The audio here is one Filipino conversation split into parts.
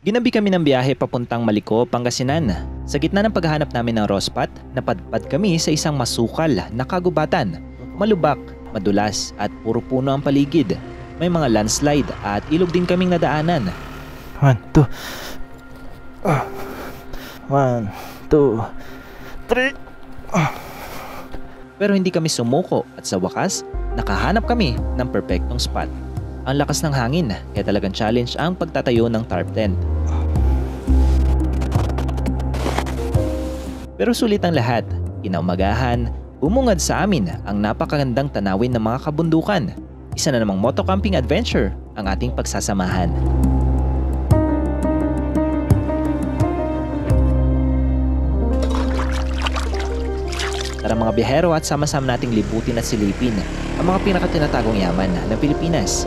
Ginabi kami ng biyahe papuntang Maliko, Pangasinan. Sa gitna ng paghahanap namin ng raw spot, napadpad kami sa isang masukal na kagubatan. Malubak, madulas at puro puno ang paligid. May mga landslide at ilog din kaming nadaanan. 1, 2. 1, 2, 3. Pero hindi kami sumuko at sa wakas, nakahanap kami ng perpektong spot. Ang lakas ng hangin kaya talagang challenge ang pagtatayo ng tarp tent. Pero sulit ang lahat. Kinaumagahan, bumungad sa amin ang napakagandang tanawin ng mga kabundukan. Isa na namang motocamping adventure ang ating pagsasamahan. Tara mga biyahero at sama-sama nating libutin at silipin ang mga pinakatinatagong yaman ng Pilipinas.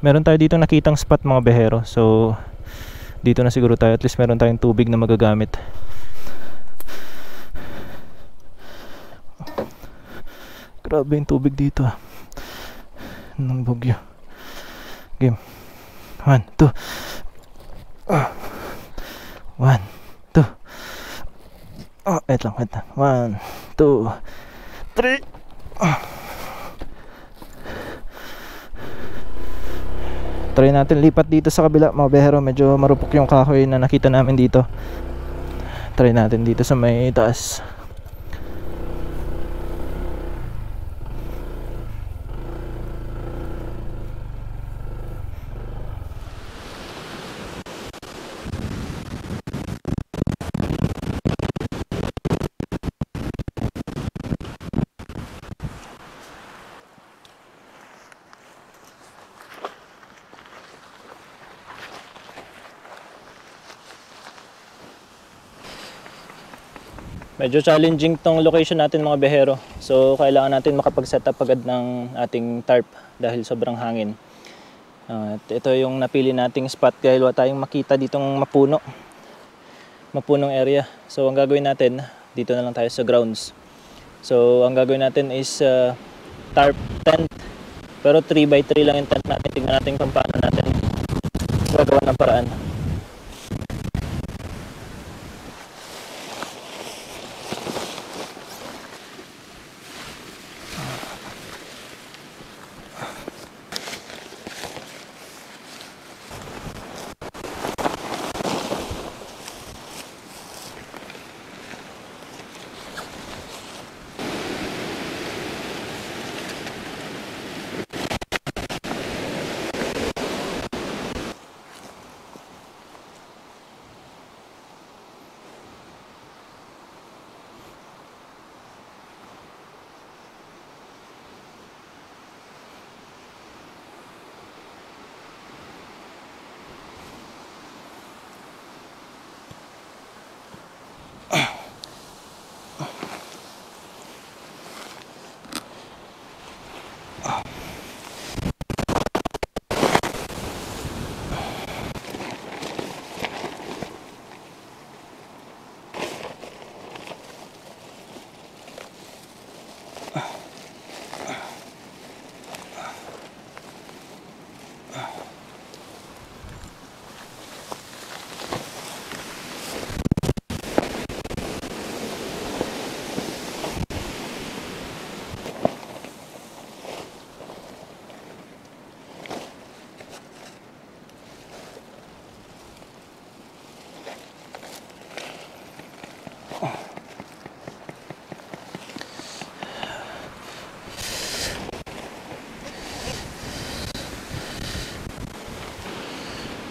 Meron tayo dito nakitang spot mga behero. So dito na siguro tayo. At least meron tayong tubig na magagamit. Grabe yung tubig dito ng bagyo. Game. 1, 2. 1, 2. Wait lang. 1, 2, 3. Try natin lipat dito sa kabila mga behero. Medyo marupok yung kahoy na nakita namin dito. Try natin dito sa may taas. Medyo challenging tong location natin mga behero. So kailangan natin makapag-setup agad ng ating tarp dahil sobrang hangin. At ito yung napili nating spot dahil wala tayong makita ditong mapunong area. So ang gagawin natin, dito na lang tayo sa grounds. So ang gagawin natin is tarp tent. Pero 3x3 lang yung tent natin. Tignan natin kung paano natin gagawa ng paraan.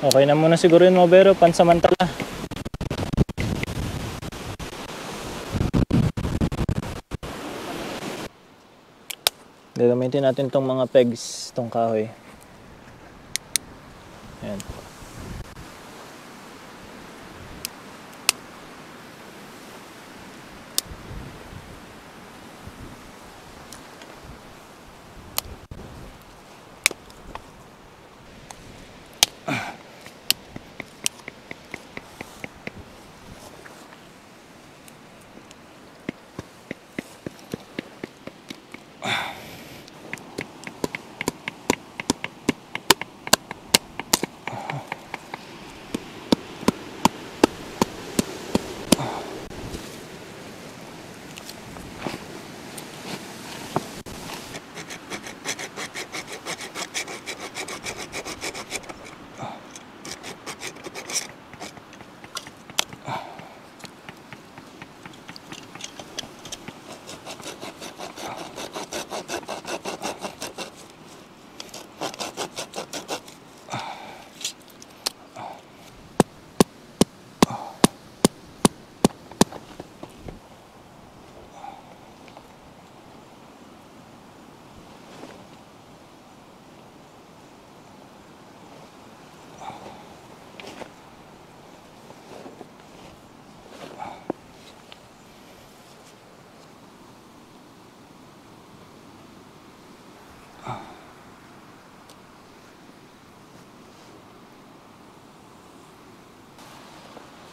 Okay na muna siguro yun, mga bero, pansamantala. Gagamitin natin tong mga pegs, tong kahoy. Ayan.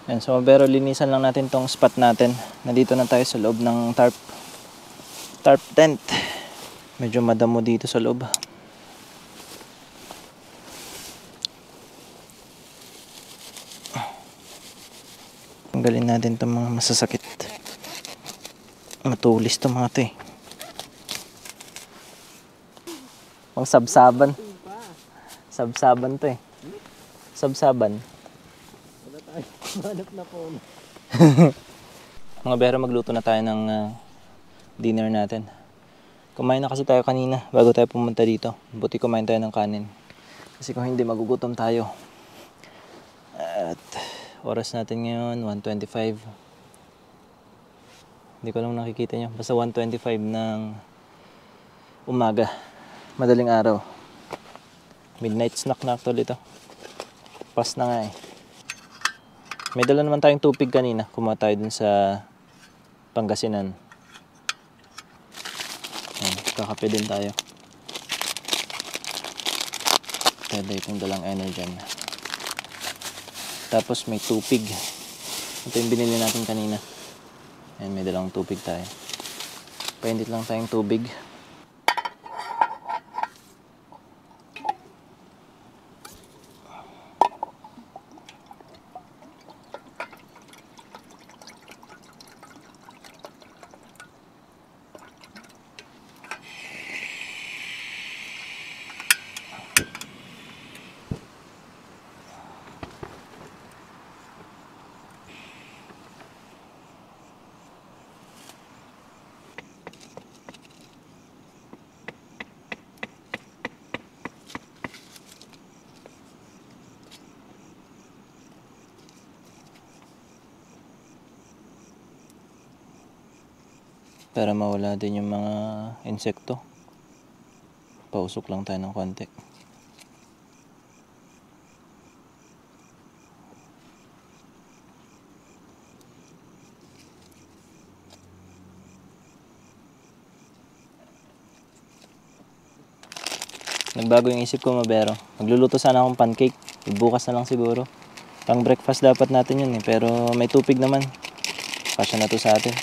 Yan, so pero linisan lang natin tong spot natin. Nandito na tayo sa loob ng tarp tent. Medyo madamo dito sa loob. Tanggalin natin itong mga masasakit. Matulis itong mga ito eh. Pang sabsaban. Sabsaban to eh. Sabsaban. Hanap na po. Mga bero, magluto na tayo ng dinner natin. Kumain na kasi tayo kanina bago tayo pumunta dito. Buti kumain tayo ng kanin. Kasi kung hindi, magugutom tayo. At oras natin ngayon, 1:25. Hindi ko lang nakikita nyo. Basta 1:25 ng umaga. Madaling araw. Midnight snack na actually ito. Pas na nga eh. May dala naman tayong tupig kanina. Kumuha tayo dun sa Pangasinan. Ayan, kakape din tayo. Pwede itong dalang Energen. Tapos may tupig. Ito yung binili natin kanina. Ayan, may dalang tupig tayo. Painit lang tayong tubig. Para mawala din yung mga insekto. Pausok lang tayo ng konti. Nagbago yung isip ko, mabero. Magluluto sana akong pancake. Bukas na lang siguro. Pang breakfast dapat natin yun eh. Pero may tupig naman. Kasya na to sa atin.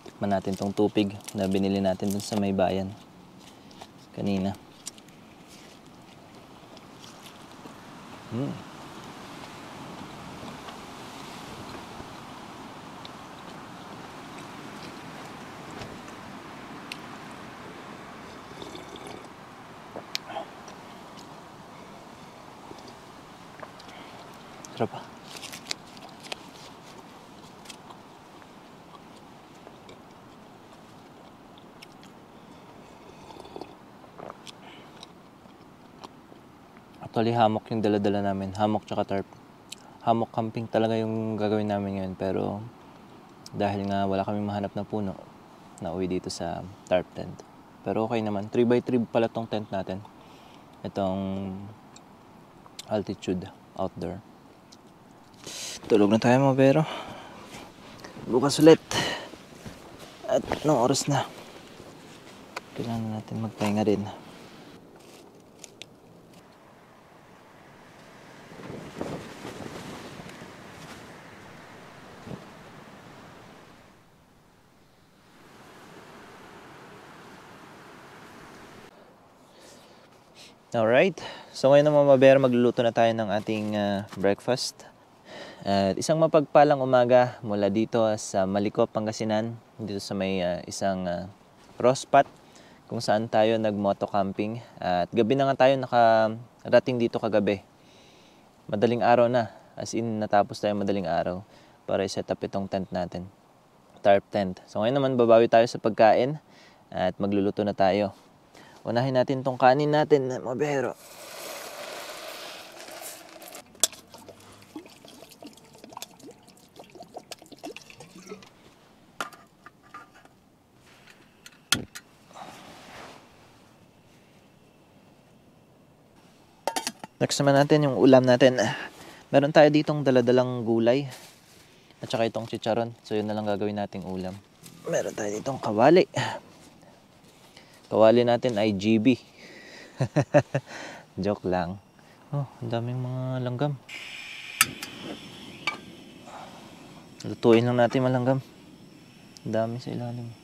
Tikman natin tong tupig na binili natin dun sa may bayan kanina. Tara pa. Actually, hammock yung dala-dala namin. Hammock tsaka tarp. Hammock camping talaga yung gagawin namin ngayon. Pero dahil nga wala kaming mahanap na puno, nauwi dito sa tarp tent. Pero okay naman. 3x3 pala tong tent natin. Itong altitude outdoor. Tulog na tayo mga bero. Bukas ulit. At anong oras na? Kailangan natin magpahinga rin. Alright, so ngayon naman mabera magluluto na tayo ng ating breakfast. At isang mapagpalang umaga mula dito sa Maliko, Pangasinan, dito sa may isang crosspat kung saan tayo nag-moto camping. At gabi na nga tayo nakarating dito kagabi. Madaling araw na, as in natapos tayo madaling araw para i-set up itong tent natin, tarp tent. So ngayon naman babawi tayo sa pagkain at magluluto na tayo. Unahin natin tong kanin natin, mga bihero. Next naman natin yung ulam natin. Meron tayo ditong daladalang gulay at saka itong chicharon. So yun na lang gagawin nating ulam. Meron tayo ditong kawali. Kawali natin ay GB. Joke lang. Oh, ang daming mga langgam. Lutuin lang natin malanggam. Ang dami sa ilalim.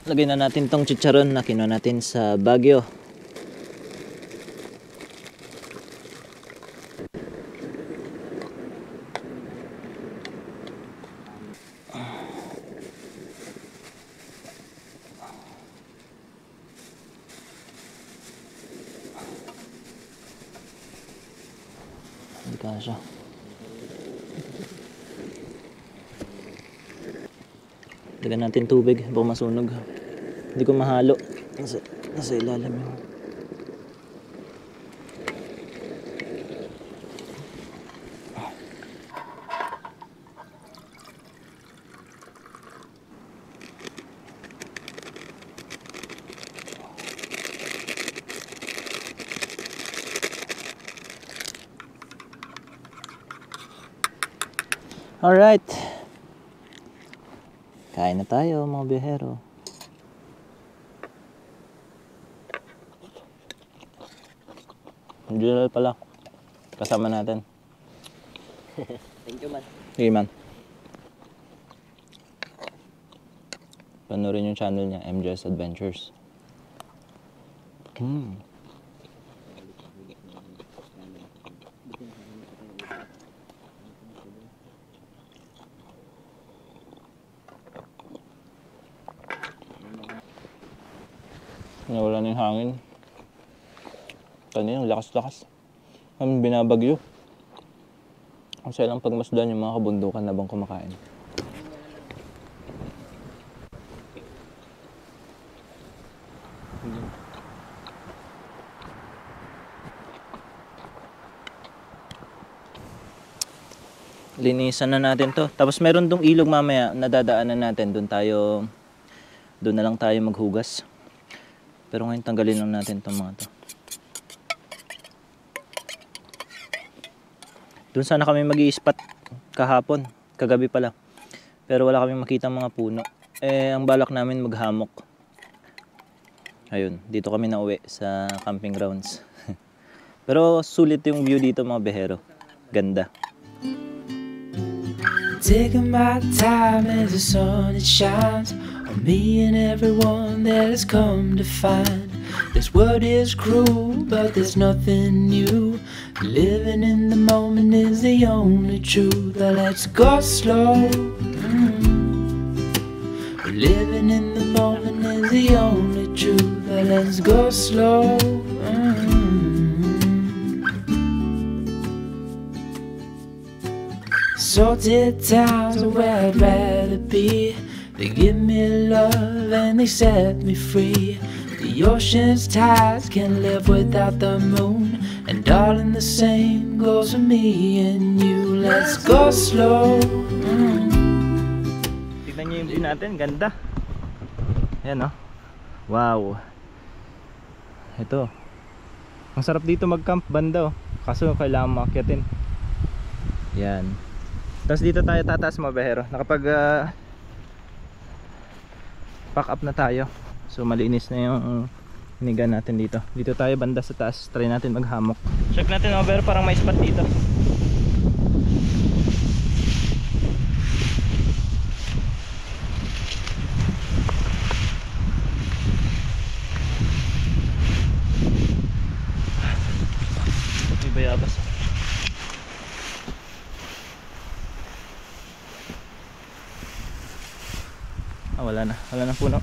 Lagay na natin tong chicharon na kinuha natin sa Baguio. Hindi ka siya. Lagyan natin tubig, baka masunog. Hindi ko mahalo. Nasa ilalim yun. Alright. Kain na tayo mga bihero. General pala. Kasama natin. Thank you, man. Sige, man. Panoorin yung channel niya, MJS Adventures. Nawala na yung hangin. Kanina, lakas-lakas. Kami binabagyo. Ang saya lang pagmasdan yung mga kabundukan habang kumakain. Linisan na natin to. Tapos meron dong ilog mamaya na dadaanan natin. Doon tayo doon na lang tayo maghugas. Pero ngayon tanggalin lang natin itong mga to. Doon sana kami mag-i-spot kahapon, kagabi pala. Pero wala kaming makita mga puno. Ang balak namin maghamok. Ayun, dito kami nauwi sa camping grounds. Pero sulit yung view dito mga behero. Ganda. Taking my time as the sun it shines on me and everyone that has come to find this world is cruel, but there's nothing new. Living in the moment is the only truth. But let's go slow. Living in the moment is the only truth. But let's go slow. Salted towns are where I'd rather be. They give me love and they set me free. The ocean's tides can't live without the moon. And darling, the same goes for me and you. Let's go slow. Tignan nyo yung view natin, ganda. Ayan, oh. Wow. Ito. Ang sarap dito mag-camp banda, oh. Kaso kailangan makakyatin. Yan. Tapos dito tayo tataas mga behero. Nakapag pack up na tayo. So malinis na yung hiniga natin dito. Dito tayo banda sa taas. Try natin maghamok. Check natin mga behero, parang may spot dito. May bayabas. Wala na puno.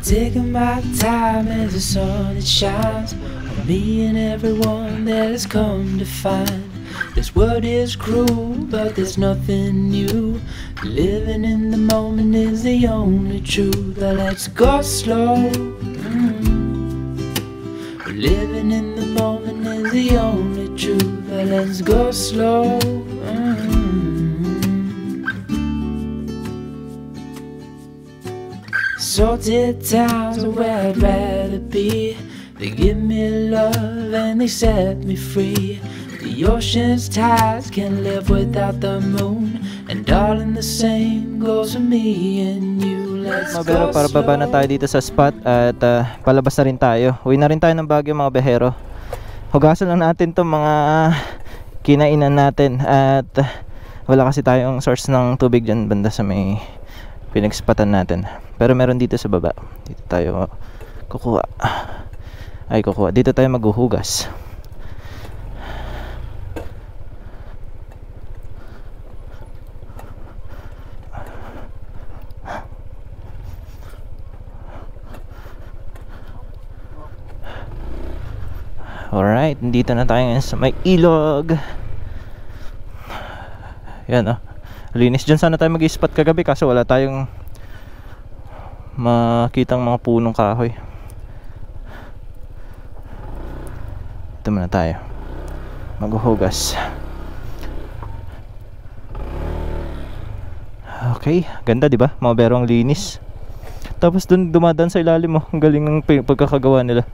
Taking my time as the sun it shines on me and everyone that has come to find this world is cruel, but there's nothing new. Living in the moment is the only truth. But let's go slow. Living in the moment is the only truth. But let's go slow. Salted towns are where I'd rather be. They give me love and they set me free. The ocean's tides can't live without the moon. And darling, the same goes for me and you. Let's Mga behero, go para baba na tayo dito sa spot at palabas na rin tayo. Uwi na rin tayo ng Baguio mga behero. Hugasan lang natin itong mga kinainan natin at wala kasi tayong source ng tubig dyan banda sa may pinagspatan natin. Pero meron dito sa baba. Dito tayo kukuha. Dito tayo maghuhugas. Alright, dito na tayo ngayon sa may ilog. Yan, oh. Linis dyan. Sana tayo mag-i-spot kagabi kaso wala tayong makitang mga punong kahoy. Dito muna tayo maghuhugas. Okay, ganda diba? Mga berong linis. Tapos dun dumadaan sa ilalim mo. Ang galing ng pagkakagawa nila.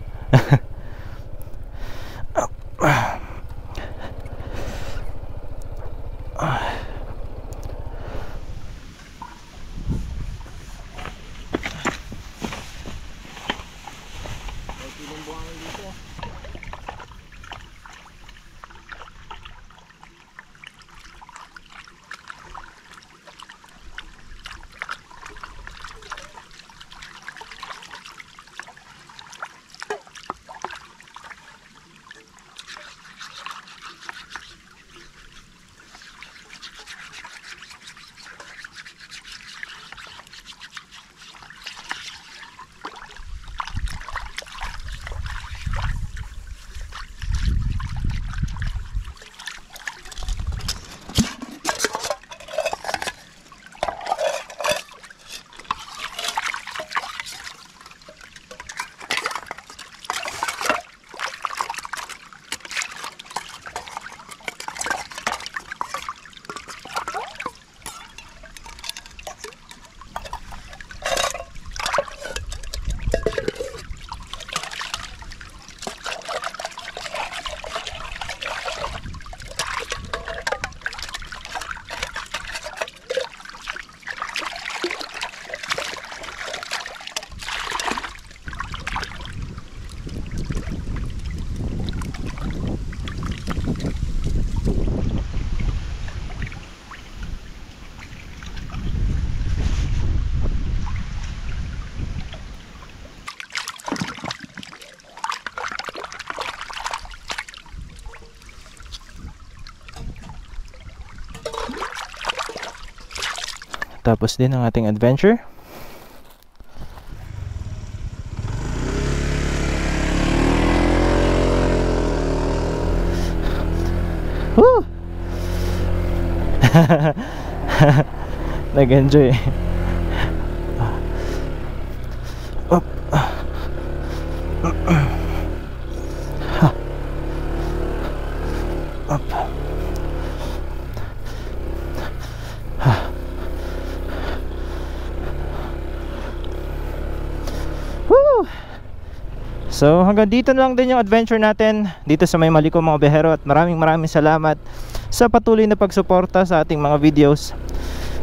matatapos din ang ating adventure. Woo! Nag-enjoy. Up. Up. Woo! So hanggang dito na lang din yung adventure natin dito sa May Maliko mga behero, at maraming salamat sa patuloy na pagsuporta sa ating mga videos,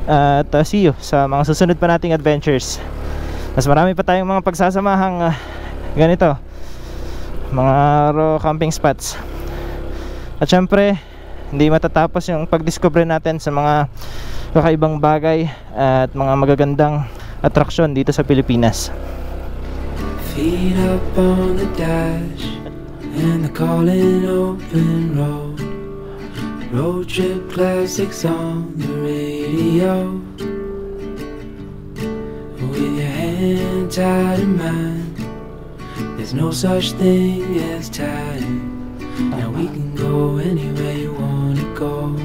at see you sa mga susunod pa nating adventures. Mas marami pa tayong mga pagsasamahang ganito, mga raw camping spots, at syempre hindi matatapos yung pagdiscover natin sa mga kakaibang bagay at mga magagandang atraksyon dito sa Pilipinas. Feet up on the dash and the calling open road. Road trip classics on the radio. With your hand tied in mine, there's no such thing as time. Now we can go anywhere you wanna go.